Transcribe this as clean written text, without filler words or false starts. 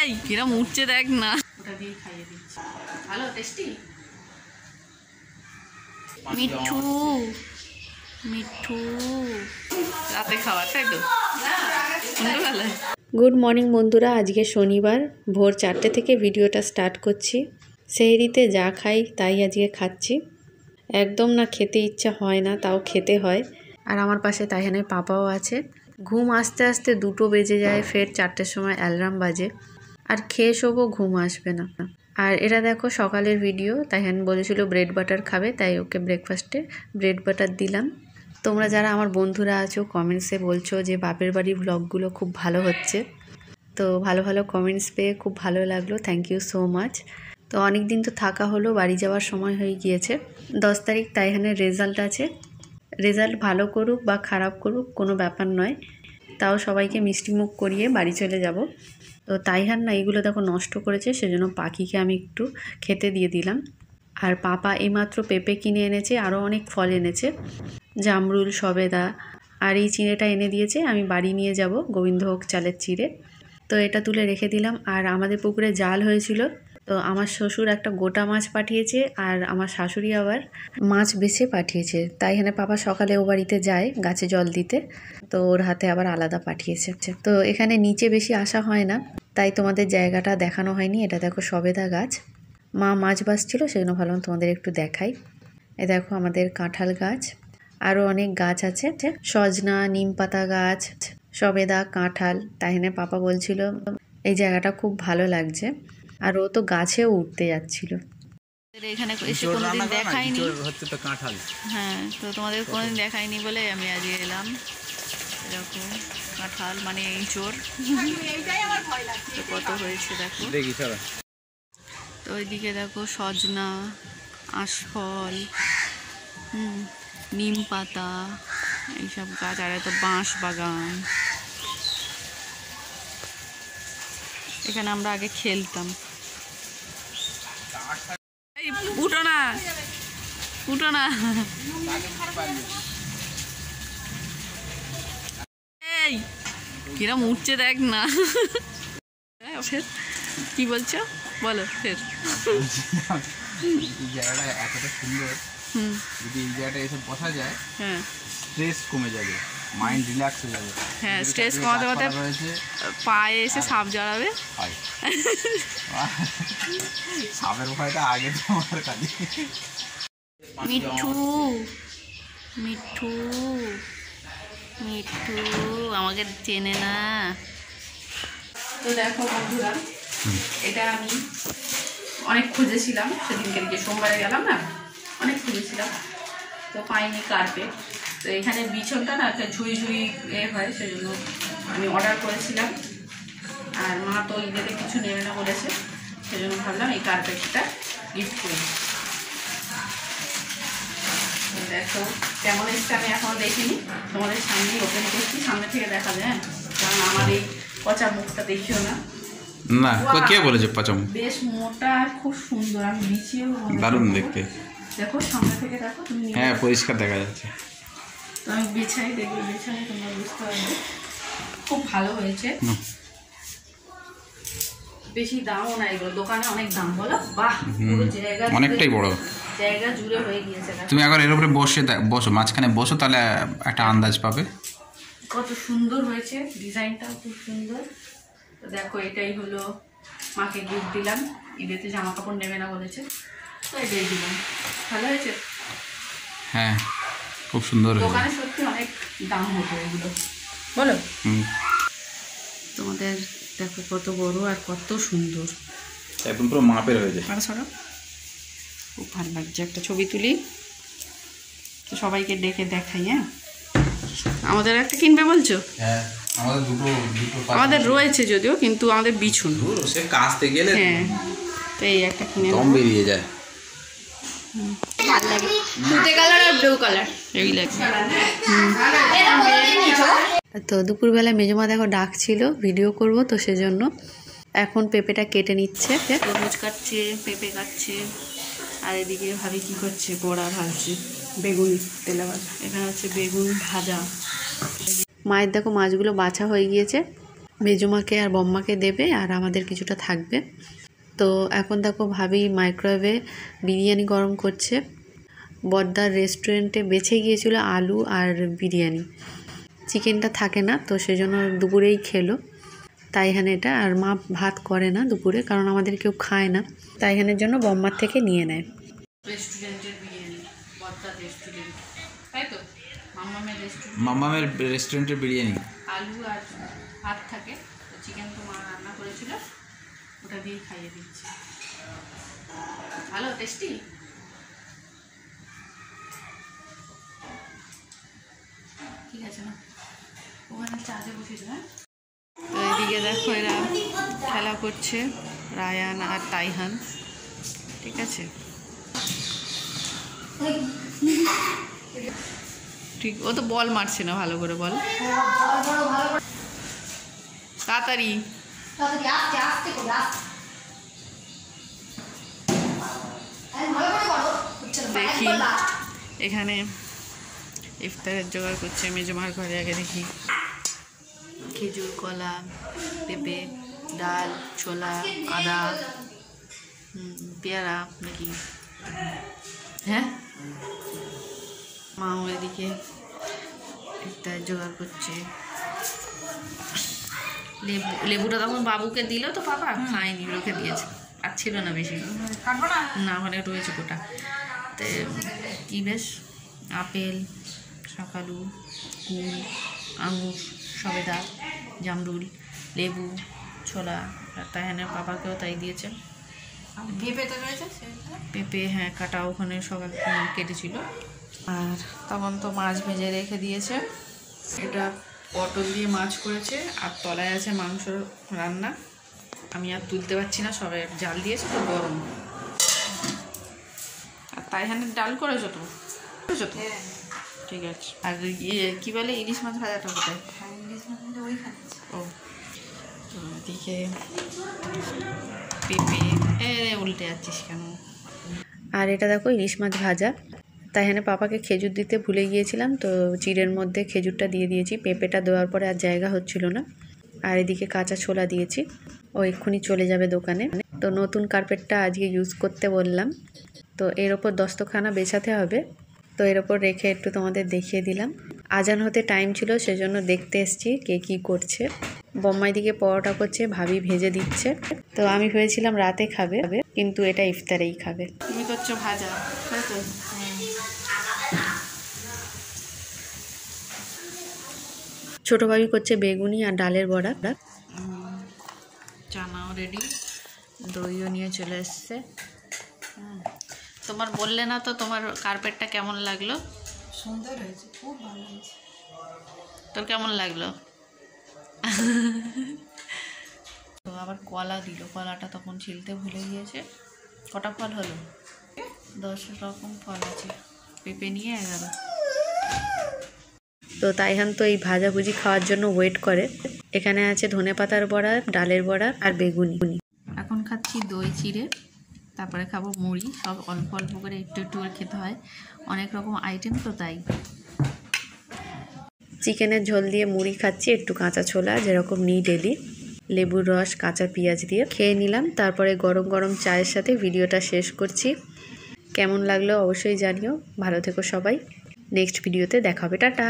এই কিরম উঠছে দেখ না, ওটা দিয়ে খাইয়ে দিচ্ছি। ভালো টেস্টি। মিঠু মিঠু রাতে খাওয়া, তাই তো? গুড মর্নিং বন্ধুরা, আজকে শনিবার ভোর 4টে থেকে ভিডিওটা স্টার্ট করছি। সেহরিতে যা খাই তাই আজকে খাচ্ছি। একদম না খেতে ইচ্ছা হয় না, তাও খেতে হয়। আর আমার পাশে তাইহানের পাপাও আছে। ঘুম আস্তে আস্তে 2টো বেজে যায়, ফের 4টের সময় অ্যালার্ম বাজে। আর খেয়ে শোবো, ঘুম আসবে না। আর এটা দেখো সকালের ভিডিও। তাইহান বলেছিল ব্রেড বাটার খাবে, তাই ওকে ব্রেকফাস্টে ব্রেড বাটার দিলাম। তোমরা যারা আমার বন্ধুরা আছো কমেন্টসে বলছো যে বাপের বাড়ির ব্লগগুলো খুব ভালো হচ্ছে, তো ভালো ভালো কমেন্টস পেয়ে খুব ভালো লাগলো, থ্যাংক ইউ সো মাচ। তো অনেক দিন তো থাকা হলো, বাড়ি যাওয়ার সময় হয়ে গিয়েছে। 10 তারিখ তাইহানের রেজাল্ট আছে। রেজাল্ট ভালো করুক বা খারাপ করুক কোনো ব্যাপার নয়, তাও সবাইকে মিষ্টিমুখ করিয়ে বাড়ি চলে যাব। তো তাইহান না এগুলো দেখো নষ্ট করেছে, সেজন্য পাখিকে আমি একটু খেতে দিয়ে দিলাম। আর পাপা এইমাত্র পেঁপে কিনে এনেছে, আরও অনেক ফল এনেছে, জামরুল, সবেদা। আর এই চিঁড়েটা এনে দিয়েছে, আমি বাড়ি নিয়ে যাব, গোবিন্দভোগ চালের চিঁড়ে। তো এটা তুলে রেখে দিলাম। আর আমাদের পুকুরে জাল হয়েছিল, তো আমার শ্বশুর একটা গোটা মাছ পাঠিয়েছে, আর আমার শাশুড়ি আবার মাছ বেছে পাঠিয়েছে। তাই এখানে পাপা সকালে ও বাড়িতে যায় গাছে জল দিতে, তো ওর হাতে আবার আলাদা পাঠিয়েছে। তো এখানে নিচে বেশি আসা হয় না, তাই তোমাদের জায়গাটা দেখানো হয়নি। এটা দেখো সবেদা গাছ, মা মাছ বাছছিল, সেজন্য ভাবলাম তোমাদের একটু দেখাই। এ দেখো আমাদের কাঁঠাল গাছ, আরও অনেক গাছ আছে, সজনা, নিম পাতা গাছ, সবেদা, কাঁঠাল। তাইনে পাপা বলছিল এই জায়গাটা খুব ভালো লাগছে, আর ও তো গাছেও উঠতে যাচ্ছিল। এখানে এসে কোনোদিন দেখাইনি, হ্যাঁ, তো তোমাদের কোনোদিন দেখাইনি বলে আমি আজ এলাম। এরকম কাঁঠাল মানে ইঁচড় কত হয়েছে দেখো। তো ওইদিকে দেখো সজনা, আশফল, নিম পাতা, এইসব গাছ। আর এত বাঁশ বাগান। এখানে আমরা আগে খেলতাম। উঠো না, উঠো না। এই কিরম উঠছে দেখ না। কি বলছো বলো ফের। জায়গাটা এতটা সুন্দর, যদি এই জায়গাটা এসে বসা যায়, হ্যাঁ, স্ট্রেস কমে যাবে, মাইন্ড রিল্যাক্স হয়ে যাবে। হ্যাঁ, স্ট্রেস কমাতে কমাতে পায়ে এসে সাপ জড়াবে। সাপের ভয়টা আগে তো আমার কাছে। মিঠু মিঠু মিঠু আমাকে চেনে না। তো দেখো বন্ধুরা, এটা আমি অনেক খুঁজেছিলাম, সেদিনকে গিয়ে সোমবারে গেলাম না, অনেক খুঁজেছিলাম, তো পাইনি কার্পেট। তো এখানে বিছনটা না একটা ঝুড়ি ঝুড়ি হয়, সেজন্য আমি অর্ডার করেছিলাম। আর মা তো ঈদেতে কিছু নেবে না বলেছে, সেজন্য ভাবলাম এই কার্পেটটা গিফট করি। দেখো কেমন এসছে, আমি এখনো দেখিনি, তোমাদের সামনেই ওপেন করছি, সামনে থেকে দেখা যায়, কারণ আমার এই পচা মুখটা দেখিও না। না, কে বলেছে পচা মুখ? বেশ মোটা আর খুব সুন্দর, আমি বিছিয়েও দারুণ দেখতে। দেখো সামনে থেকে দেখো তুমি। হ্যাঁ, পরিষ্কার দেখা যাচ্ছে। তো আমি বিছাই, দেখবে বিছাই, তোমরা বুঝতে পারবে খুব ভালো হয়েছে। বেশি দামও না, এগুলো দোকানে অনেক দাম, বলো? বাহ, পুরো জায়গা অনেকটাই বড় জায়গা জুড়ে হয়ে গিয়েছে। তুমি এখন এর উপরে বসো, মাঝখানে বসো, তাহলে একটা আন্দাজ পাবে কত সুন্দর হয়েছে, ডিজাইনটাও খুব সুন্দর। তো দেখো এটাই হলো, মাকে গিফট দিলাম, ঈদেতে জামা কাপড় নেবে না বলেছে, তো এটাই দিলাম। ভালো হয়েছে? হ্যাঁ, খুব সুন্দর। দোকানে সত্যি অনেক দাম হতো এগুলো, বলো? তোমাদের দেখো কত বড় আর কত সুন্দর, একদম পুরো মাপের হয়ে যায়। সরো, খুব ভালো লাগছে। একটা ছবি তুলি, তো সবাইকে ডেকে দেখাই। হ্যাঁ, আমাদের একটা কিনবে বলছো? হ্যাঁ, আমাদের দুটো আমাদের রয়েছে যদিও, কিন্তু আমাদের বিছুন সে কাচতে গেলে, হ্যাঁ, তো এই একটা কিনে দম বেরিয়ে যায়। ভালো লাগে, তুতে কালার আর ব্লু কালার এই লাগছে। তো দুপুরবেলা মেজমা দেখো ডাকছিল ভিডিও করব, তো সেজন্য এখন পেঁপেটা কেটে নিচ্ছে। তরমুজ কাটছে, পেঁপে কাটছে, আর এদিকে ভাবি কি করছে, বড়া ভাজছে, বেগুন তেলে ভাজা। এখানে হচ্ছে বেগুন ভাজা। মায়ের দেখো মাছগুলো বাছা হয়ে গিয়েছে, মেজুমাকে আর বম্মাকে দেবে আর আমাদের কিছুটা থাকবে। তো এখন দেখো ভাবি মাইক্রোওয়েভে বিরিয়ানি গরম করছে। বড়দার রেস্টুরেন্টে বেছে গিয়েছিল আলু আর বিরিয়ানি, চিকেনটা থাকে না, তো সেজন্য দুপুরেই খেলো তাইহানেটা। আর মা ভাত করে না দুপুরে, কারণ আমাদের কেউ খায় না, তাইহানের জন্য বম্মার থেকে নিয়ে নেয়। রেস্টুরেন্টের বিরিয়ানি, বড়দার রেস্টুরেন্ট, তাই তো? মামামের রেস্টুরেন্টের বিরিয়ানি, আলু আর ভাত থাকে, তো চিকেন তো মা রান্না করেছিল, ওটা দিয়ে খাইয়ে দিচ্ছি। ভালো টেস্টি। ঠিক আছে না, ওখানে চার্জে বসিয়ে দেবে। তো এদিকে দেখো এরা খেলা করছে, রায়ান আর তাইহান, ঠিক আছে? ঠিক, ও তো বল মারছে না ভালো করে, বল তাড়াতাড়ি। দেখি এখানে ইফতারের জোগাড় করছে মেজমার ঘরে। আগে দেখি খেজুর, কলা, পেঁপে, ডাল, ছোলা, আদা, পেয়ারা নাকি, হ্যাঁ। মাও এদিকে ইফতারের জোগাড় করছে। লেবুটা তখন বাবুকে দিল, তো পাপা খায়নি, রেখে দিয়েছে, আর ছিল না বেশি, না ওখানে রয়েছে গোটা। তো কি বেশ, আপেল, শাকালু, কুল, আঙুর, সবেদা, জামরুল, লেবু, ছোলা, আর তাইহানের পাপাকেও তাই দিয়েছে। পেঁপেটা রয়েছে, পেঁপে হ্যাঁ কাটা ওখানে সকাল কেটেছিল। আর তখন তো মাছ ভেজে রেখে দিয়েছে। এটা পটল দিয়ে মাছ করেছে, আর তলায় আছে মাংস রান্না। আমি আর তুলতে পারছি না, সবাই জাল দিয়েছে তো গরম। আর তাইহানের ডাল করেছো তো? করেছো তো? ঠিক আছে। আর ইয়ে কী বলে, ইলিশ মাছ ভাজাটা কোথায়? ও, তো এদিকে পেঁপে, উল্টে যাচ্ছিস কেন? আর এটা দেখো ইলিশ মাছ ভাজা। তাইহানে পাপাকে খেজুর দিতে ভুলে গিয়েছিলাম, তো চিড়ের মধ্যে খেজুরটা দিয়ে দিয়েছি। পেঁপেটা দেওয়ার পরে আর জায়গা হচ্ছিল না। আর এদিকে কাঁচা ছোলা দিয়েছি, ও এক্ষুনি চলে যাবে দোকানে। তো নতুন কার্পেটটা আজকে ইউজ করতে বললাম, তো এর ওপর দস্তখানা বেছাতে হবে, তো এর ওপর রেখে একটু তোমাদের দেখিয়ে দিলাম। আজান হতে টাইম ছিল, সেজন্য দেখতে এসছি কে কী করছে। বম্মাই দিকে পরোটা করছে, ভাবি ভেজে দিচ্ছে। তো আমি ভেবেছিলাম রাতে খাবে, কিন্তু এটা ইফতারেই খাবে। তুমি করছো ভাজা, তাই তো? ছোট ভাবি করছে বেগুনি আর ডালের বড়া। চানাও রেডি, দইও নিয়ে চলে এসছে। তোমার বললে না তো তোমার কার্পেটটা কেমন লাগলো? সুন্দর হয়েছে, খুব ভালো হয়েছে। তোর কেমন লাগলো? তো আবার কলা দিল, কলাটা তখন ছিলতে ভুলে গিয়েছে। কটা ফল হলো? 10 রকম ফল আছে, পেঁপে নিয়ে 11। তো তাইহান তো এই ভাজাভুজি খাওয়ার জন্য ওয়েট করে। এখানে আছে ধনেপাতার বড়া, ডালের বড়া আর বেগুনি। এখন খাচ্ছি দই চিড়ে, তারপরে খাবো মুড়ি। সব অল্প অল্প করে একটু একটু করে খেতে হয়, অনেক রকম আইটেম তো তাই। চিকেনের ঝোল দিয়ে মুড়ি খাচ্ছি, একটু কাঁচা ছোলা যেরকম নিই ডেলি, লেবুর রস, কাঁচা পেঁয়াজ দিয়ে খেয়ে নিলাম। তারপরে গরম গরম চায়ের সাথে ভিডিওটা শেষ করছি। কেমন লাগলো অবশ্যই জানিও। ভালো থেকো সবাই, নেক্সট ভিডিওতে দেখা হবে, টাটা।